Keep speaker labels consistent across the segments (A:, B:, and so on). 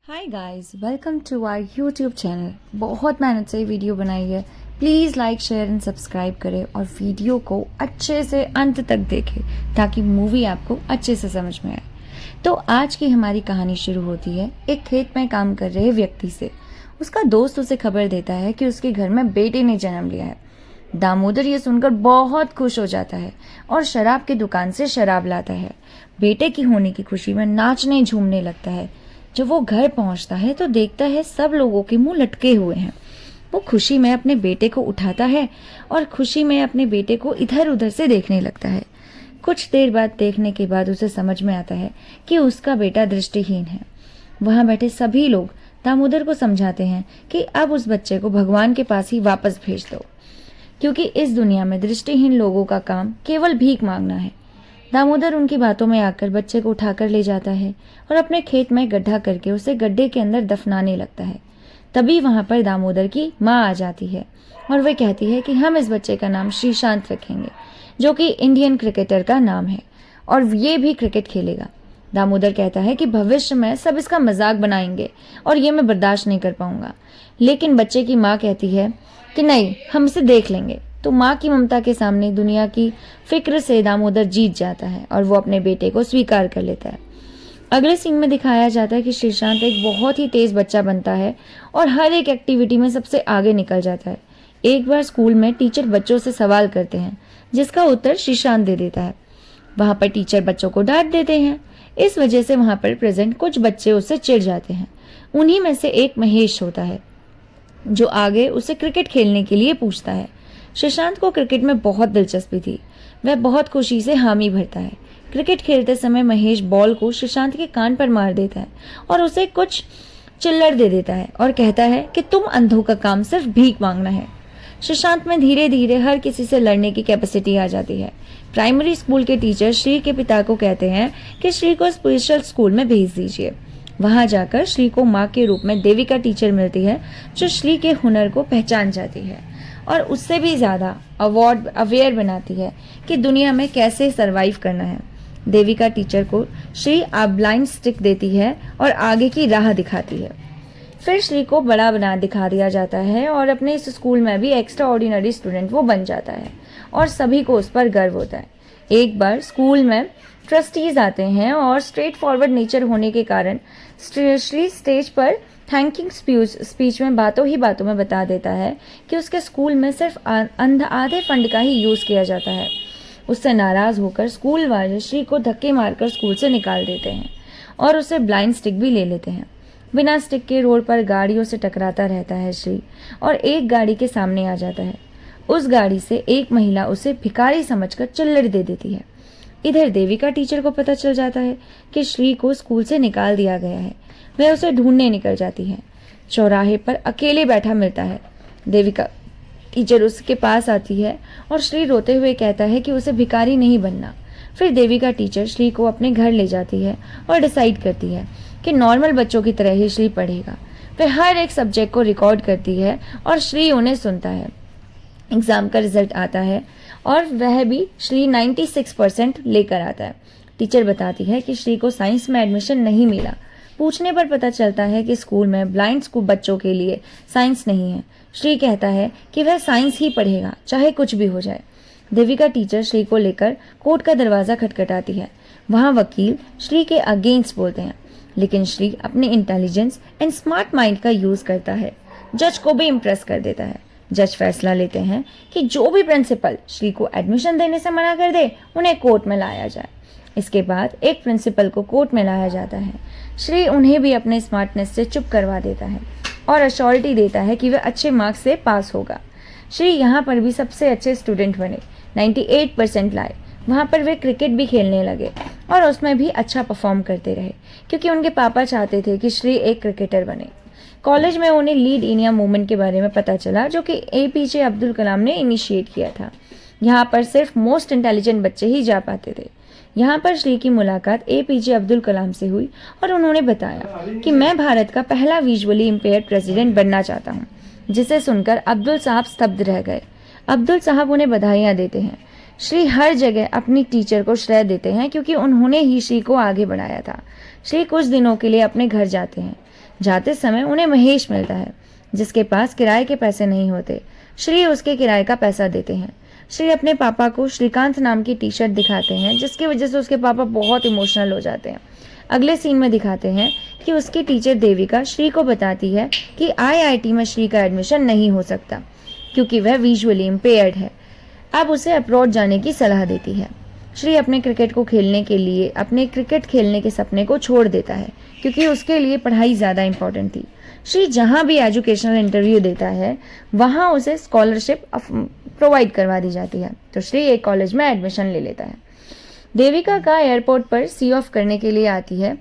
A: Hi guys, welcome to our YouTube channel. बहुत मेहनत से वीडियो बनाई है। Please like share and subscribe करें और वीडियो को अच्छे से अंत तक देखें ताकि मूवी आपको अच्छे से समझ में आए। तो आज की हमारी कहानी शुरू होती है एक खेत में काम कर रहे व्यक्ति से। उसका दोस्त उसे खबर देता है कि उसके घर में बेटे ने जन्म लिया है। दामोदर ये सुनकर बहुत खुश हो जाता है और शराब की दुकान से शराब लाता है। बेटे की होने की खुशी में नाचने झूमने लगता है। जब वो घर पहुंचता है तो देखता है सब लोगों के मुंह लटके हुए हैं। वो खुशी में अपने बेटे को उठाता है और खुशी में अपने बेटे को इधर उधर से देखने लगता है। कुछ देर बाद देखने के बाद उसे समझ में आता है कि उसका बेटा दृष्टिहीन है। वहां बैठे सभी लोग दामोदर को समझाते हैं कि अब उस बच्चे को भगवान के पास ही वापस भेज दो, क्योंकि इस दुनिया में दृष्टिहीन लोगों का काम केवल भीख मांगना है। दामोदर उनकी बातों में आकर बच्चे को उठाकर ले जाता है और अपने खेत में गड्ढा करके उसे गड्ढे के अंदर दफनाने लगता है। तभी वहां पर दामोदर की माँ आ जाती है और वह कहती है कि हम इस बच्चे का नाम श्रीशांत रखेंगे, जो कि इंडियन क्रिकेटर का नाम है और ये भी क्रिकेट खेलेगा। दामोदर कहता है कि भविष्य में सब इसका मजाक बनाएंगे और ये मैं बर्दाश्त नहीं कर पाऊंगा। लेकिन बच्चे की माँ कहती है कि नहीं, हम इसे देख लेंगे। तो माँ की ममता के सामने दुनिया की फिक्र से दामोदर जीत जाता है और वो अपने बेटे को स्वीकार कर लेता है। अगले सीन में दिखाया जाता है कि श्रीशांत एक बहुत ही तेज बच्चा बनता है और हर एक एक्टिविटी में सबसे आगे निकल जाता है। एक बार स्कूल में टीचर बच्चों से सवाल करते हैं जिसका उत्तर श्रीशांत दे देता है। वहां पर टीचर बच्चों को डांट देते हैं। इस वजह से वहां पर प्रेजेंट कुछ बच्चे उससे चिढ़ जाते हैं। उन्हीं में से एक महेश होता है जो आगे उसे क्रिकेट खेलने के लिए पूछता है। श्रीशांत को क्रिकेट में बहुत दिलचस्पी थी। वह बहुत खुशी से हामी भरता है। क्रिकेट खेलते समय महेश बॉल को श्रीशांत के कान पर मार देता है और उसे कुछ चिल्लड़ दे देता है और कहता है कि तुम अंधों का काम सिर्फ भीख मांगना है। श्रीशांत में धीरे धीरे हर किसी से लड़ने की कैपेसिटी आ जाती है। प्राइमरी स्कूल के टीचर श्री के पिता को कहते हैं कि श्री को स्पेशल स्कूल में भेज दीजिए। वहां जाकर श्री को माँ के रूप में देविका टीचर मिलती है, जो श्री के हुनर को पहचान जाती है और उससे भी ज्यादा अवेयर बनाती है कि दुनिया में कैसे सरवाइव करना है। देविका टीचर को श्री ब्लाइंड स्टिक देती है और आगे की राह दिखाती है। फिर श्री को बड़ा बना दिखा दिया जाता है और अपने इस स्कूल में भी एक्स्ट्रा ऑर्डिनरी स्टूडेंट वो बन जाता है और सभी को उस पर गर्व होता है। एक बार स्कूल में ट्रस्टीज आते हैं और स्ट्रेट फॉरवर्ड नेचर होने के कारण श्री स्टेज पर थैंकिंग स्पीच में बातों ही बातों में बता देता है कि उसके स्कूल में सिर्फ आधे फंड का ही यूज़ किया जाता है। उससे नाराज़ होकर स्कूल वाले श्री को धक्के मारकर स्कूल से निकाल देते हैं और उसे ब्लाइंड स्टिक भी ले लेते हैं। बिना स्टिक के रोड पर गाड़ियों से टकराता रहता है श्री और एक गाड़ी के सामने आ जाता है। उस गाड़ी से एक महिला उसे भिखारी समझकर चिल्लड़ दे देती है। इधर देविका टीचर को पता चल जाता है कि श्री को स्कूल से निकाल दिया गया है। वह उसे ढूंढने निकल जाती है। चौराहे पर अकेले बैठा मिलता है। देविका टीचर उसके पास आती है और श्री रोते हुए कहता है कि उसे भिखारी नहीं बनना। फिर देविका टीचर श्री को अपने घर ले जाती है और डिसाइड करती है कि नॉर्मल बच्चों की तरह ही श्री पढ़ेगा। वह हर एक सब्जेक्ट को रिकॉर्ड करती है और श्री उन्हें सुनता है। एग्जाम का रिजल्ट आता है और वह भी श्री 96% लेकर आता है। टीचर बताती है कि श्री को साइंस में एडमिशन नहीं मिला। पूछने पर पता चलता है कि स्कूल में ब्लाइंड स्कूल बच्चों के लिए साइंस नहीं है। श्री कहता है कि वह साइंस ही पढ़ेगा, चाहे कुछ भी हो जाए। देविका टीचर श्री को लेकर कोर्ट का दरवाजा खटखटाती है। वहां वकील श्री के अगेंस्ट बोलते हैं, लेकिन श्री अपने इंटेलिजेंस एंड स्मार्ट माइंड का यूज करता है। जज को भी इम्प्रेस कर देता है। जज फैसला लेते हैं कि जो भी प्रिंसिपल श्री को एडमिशन देने से मना कर दे, उन्हें कोर्ट में लाया जाए। इसके बाद एक प्रिंसिपल को कोर्ट में लाया जाता है। श्री उन्हें भी अपने स्मार्टनेस से चुप करवा देता है और अश्योरिटी देता है कि वह अच्छे मार्क्स से पास होगा। श्री यहाँ पर भी सबसे अच्छे स्टूडेंट बने, 98% लाए। वहाँ पर वे क्रिकेट भी खेलने लगे और उसमें भी अच्छा परफॉर्म करते रहे, क्योंकि उनके पापा चाहते थे कि श्री एक क्रिकेटर बने। कॉलेज में उन्हें लीड इंडिया मूवमेंट के बारे में पता चला, जो कि APJ अब्दुल कलाम ने इनिशिएट किया था। यहाँ पर सिर्फ मोस्ट इंटेलिजेंट बच्चे ही जा पाते थे। यहाँ पर श्री की मुलाकात APJ अब्दुल कलाम से हुई और उन्होंने बताया कि मैं भारत का पहला विजुअली इम्पेयर्ड प्रेसिडेंट बनना चाहता हूँ, जिसे सुनकर अब्दुल साहब स्तब्ध रह गए। अब्दुल साहब उन्हें बधाइयाँ देते हैं। श्री हर जगह अपनी टीचर को श्रेय देते हैं, क्योंकि उन्होंने ही श्री को आगे बढ़ाया था। श्री कुछ दिनों के लिए अपने घर जाते हैं। जाते समय उन्हें महेश मिलता है, जिसके पास किराए के पैसे नहीं होते। श्री उसके किराए का पैसा देते हैं। श्री अपने पापा को श्रीकांत नाम की टी शर्ट दिखाते हैं, जिसकी वजह से उसके पापा बहुत इमोशनल हो जाते हैं। अगले सीन में दिखाते हैं कि उसकी टीचर देविका श्री को बताती है कि IIT में श्री का एडमिशन नहीं हो सकता क्योंकि वह विजुअली इम्पेयर्ड है। अब उसे अब्रॉड जाने की सलाह देती है। श्री अपने क्रिकेट खेलने के सपने को छोड़ देता है क्योंकि उसके लिए पढ़ाई ज़्यादा इंपॉर्टेंट थी। श्री जहाँ भी एजुकेशनल इंटरव्यू देता है वहाँ उसे स्कॉलरशिप प्रोवाइड करवा दी जाती है, तो श्री एक कॉलेज में एडमिशन ले लेता है। देविका का एयरपोर्ट पर सी ऑफ करने के लिए आती है,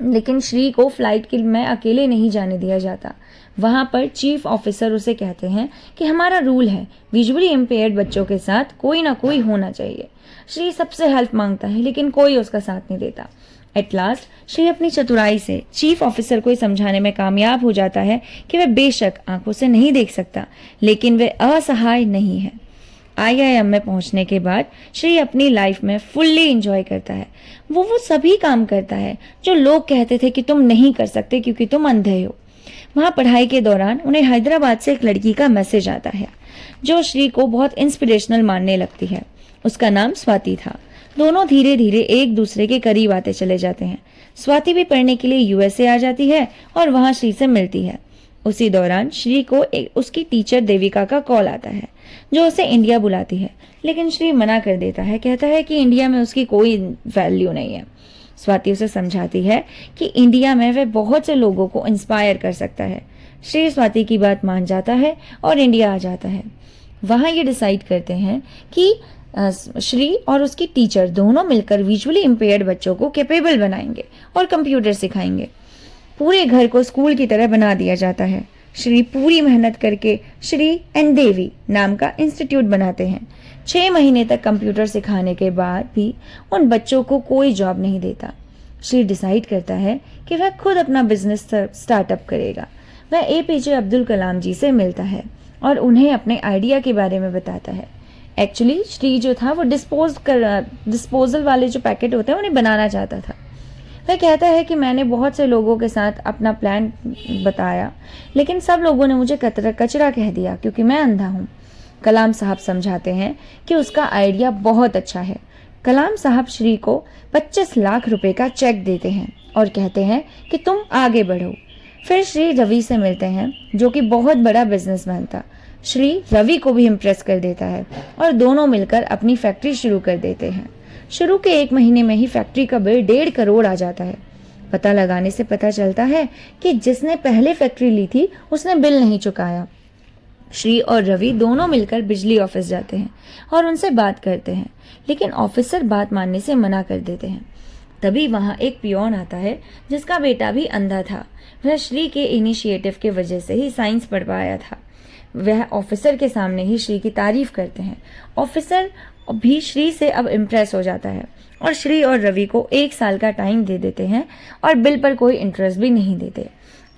A: लेकिन श्री को फ्लाइट में अकेले नहीं जाने दिया जाता। वहाँ पर चीफ ऑफिसर उसे कहते हैं कि हमारा रूल है, विजुअली इम्पेयर्ड बच्चों के साथ कोई ना कोई होना चाहिए। श्री सबसे हेल्प मांगता है, लेकिन कोई उसका साथ नहीं देता। एट लास्ट श्री अपनी चतुराई से चीफ ऑफिसर को समझाने में कामयाब हो जाता है कि वह बेशक आंखों से नहीं देख सकता, लेकिन वह असहाय नहीं है। IIM में पहुंचने के बाद श्री अपनी लाइफ में फुल्ली एंजॉय करता है। वो सभी काम करता है जो लोग कहते थे कि तुम नहीं कर सकते क्योंकि तुम अंधे हो। वहाँ पढ़ाई के दौरान उन्हें हैदराबाद से एक लड़की का मैसेज आता है जो श्री को बहुत इंस्पिरेशनल मानने लगती है। उसका नाम स्वाति था। दोनों धीरे धीरे एक दूसरे के करीब आते चले जाते हैं। स्वाति भी पढ़ने के लिए USA आ जाती है और वहाँ श्री से मिलती है। उसी दौरान श्री को उसकी टीचर देविका का कॉल आता है जो उसे इंडिया बुलाती है, लेकिन श्री मना कर देता है, कहता है कि इंडिया में उसकी कोई वैल्यू नहीं है। स्वाति उसे समझाती है कि इंडिया में वह बहुत से लोगों को इंस्पायर कर सकता है। श्री स्वाति की बात मान जाता है और इंडिया आ जाता है। वहाँ ये डिसाइड करते हैं कि श्री और उसकी टीचर दोनों मिलकर विजुअली इम्पेयर्ड बच्चों को कैपेबल बनाएंगे और कंप्यूटर सिखाएंगे। पूरे घर को स्कूल की तरह बना दिया जाता है। श्री पूरी मेहनत करके श्री एंड देवी नाम का इंस्टीट्यूट बनाते हैं। 6 महीने तक कंप्यूटर सिखाने के बाद भी उन बच्चों को कोई जॉब नहीं देता। श्री डिसाइड करता है कि वह खुद अपना बिजनेस स्टार्टअप करेगा। वह APJ अब्दुल कलाम जी से मिलता है और उन्हें अपने आइडिया के बारे में बताता है। एक्चुअली श्री जो था वो डिस्पोजल वाले जो पैकेट होते हैं उन्हें बनाना चाहता था। वह कहता है कि मैंने बहुत से लोगों के साथ अपना प्लान बताया, लेकिन सब लोगों ने मुझे कचरा कह दिया क्योंकि मैं अंधा हूँ। कलाम साहब समझाते हैं कि उसका आइडिया बहुत अच्छा है। कलाम साहब श्री को 25 लाख रुपए का चेक देते हैं और कहते हैं कि तुम आगे बढ़ो। फिर श्री रवि से मिलते हैं जो कि बहुत बड़ा बिजनेसमैन था। श्री रवि को भी इम्प्रेस कर देता है और दोनों मिलकर अपनी फैक्ट्री शुरू कर देते हैं। शुरू के 1 महीने में ही फैक्ट्री का बिल 1.5 करोड़ आ जाता है। पता लगाने से पता चलता है कि जिसने पहले फैक्ट्री ली थी उसने बिल नहीं चुकाया। श्री और रवि दोनों मिलकर बिजली ऑफिस जाते हैं और उनसे बात करते हैं, लेकिन ऑफिसर बात मानने से मना कर देते हैं। तभी वहाँ एक पियोन आता है जिसका बेटा भी अंधा था। वह श्री के इनिशिएटिव के वजह से ही साइंस पढ़ पाया था। वह ऑफिसर के सामने ही श्री की तारीफ करते हैं। ऑफिसर भी श्री से अब इम्प्रेस हो जाता है और श्री और रवि को 1 साल का टाइम दे देते हैं और बिल पर कोई इंटरेस्ट भी नहीं देते।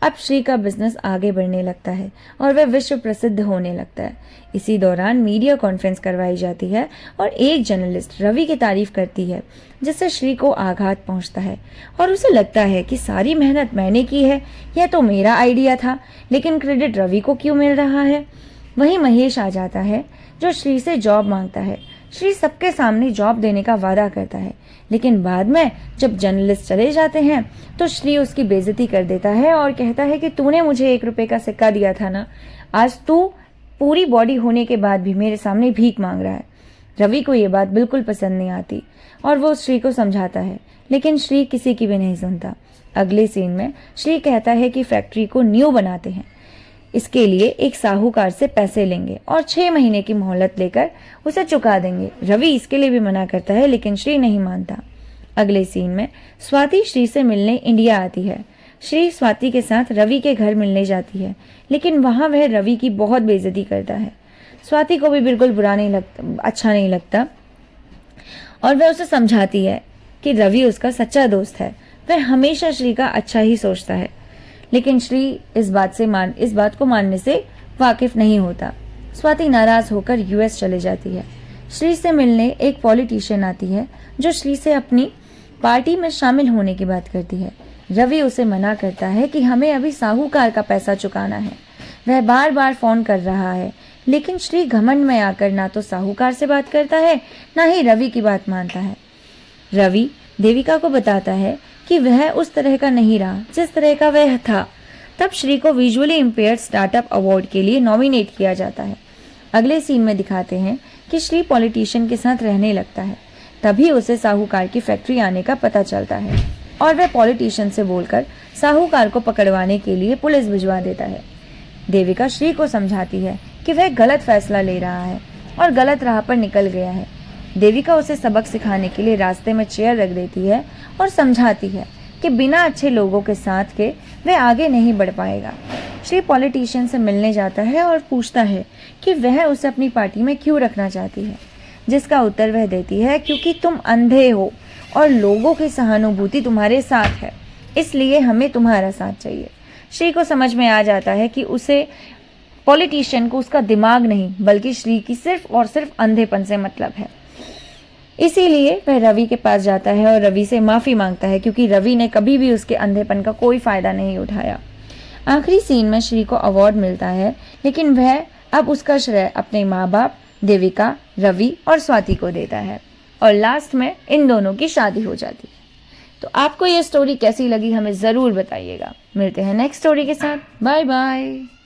A: अब श्री का बिजनेस आगे बढ़ने लगता है और वह विश्व प्रसिद्ध होने लगता है। इसी दौरान मीडिया कॉन्फ्रेंस करवाई जाती है और एक जर्नलिस्ट रवि की तारीफ करती है, जिससे श्री को आघात पहुंचता है और उसे लगता है कि सारी मेहनत मैंने की है, यह तो मेरा आइडिया था, लेकिन क्रेडिट रवि को क्यों मिल रहा है। वहीं महेश आ जाता है जो श्री से जॉब मांगता है। श्री सबके सामने जॉब देने का वादा करता है, लेकिन बाद में जब जर्नलिस्ट चले जाते हैं तो श्री उसकी बेइज्जती कर देता है और कहता है कि तूने मुझे 1 रुपए का सिक्का दिया था ना, आज तू पूरी बॉडी होने के बाद भी मेरे सामने भीख मांग रहा है। रवि को ये बात बिल्कुल पसंद नहीं आती और वो श्री को समझाता है, लेकिन श्री किसी की भी नहीं सुनता। अगले सीन में श्री कहता है कि फैक्ट्री को न्यू बनाते हैं, इसके लिए एक साहूकार से पैसे लेंगे और 6 महीने की मोहलत लेकर उसे चुका देंगे। रवि इसके लिए भी मना करता है, लेकिन श्री नहीं मानता। अगले सीन में स्वाति श्री से मिलने इंडिया आती है। श्री स्वाति के साथ रवि के घर मिलने जाती है, लेकिन वहां वह रवि की बहुत बेइज्जती करता है। स्वाति को भी बिल्कुल अच्छा नहीं लगता और वह उसे समझाती है कि रवि उसका सच्चा दोस्त है, वह हमेशा श्री का अच्छा ही सोचता है, लेकिन श्री इस बात को मानने से वाकिफ नहीं होता। स्वाति नाराज होकर US चले जाती है। श्री से मिलने एक पॉलिटिशियन आती है जो श्री से अपनी पार्टी में शामिल होने की बात करती है। रवि उसे मना करता है कि हमें अभी साहूकार का पैसा चुकाना है। वह बार बार फोन कर रहा है, लेकिन श्री घमंड में आकर ना तो साहूकार से बात करता है, ना ही रवि की बात मानता है। रवि देविका को बताता है कि वह उस तरह का नहीं रहा जिस तरह का वह था। तब श्री को विजुअली इम्पेयर्ड स्टार्टअप अवार्ड के लिए नॉमिनेट किया जाता है। अगले सीन में दिखाते हैं कि श्री पॉलिटिशियन के साथ रहने लगता है। तभी उसे साहूकार की फैक्ट्री आने का पता चलता है और वह पॉलिटिशियन से बोलकर साहूकार को पकड़वाने के लिए पुलिस भिजवा देता है। देविका श्री को समझाती है कि वह गलत फैसला ले रहा है और गलत राह पर निकल गया है। देविका उसे सबक सिखाने के लिए रास्ते में चेयर रख देती है और समझाती है कि बिना अच्छे लोगों के साथ के वह आगे नहीं बढ़ पाएगा। श्री पॉलिटिशियन से मिलने जाता है और पूछता है कि वह उसे अपनी पार्टी में क्यों रखना चाहती है, जिसका उत्तर वह देती है क्योंकि तुम अंधे हो और लोगों की सहानुभूति तुम्हारे साथ है, इसलिए हमें तुम्हारा साथ चाहिए। श्री को समझ में आ जाता है कि उसे पॉलिटिशियन को उसका दिमाग नहीं बल्कि श्री की सिर्फ और सिर्फ अंधेपन से मतलब है। इसीलिए वह रवि के पास जाता है और रवि से माफ़ी मांगता है क्योंकि रवि ने कभी भी उसके अंधेपन का कोई फ़ायदा नहीं उठाया। आखिरी सीन में श्री को अवार्ड मिलता है, लेकिन वह अब उसका श्रेय अपने माँ बाप, देविका, रवि और स्वाति को देता है और लास्ट में इन दोनों की शादी हो जाती है। तो आपको ये स्टोरी कैसी लगी हमें ज़रूर बताइएगा। मिलते हैं नेक्स्ट स्टोरी के साथ। Bye bye.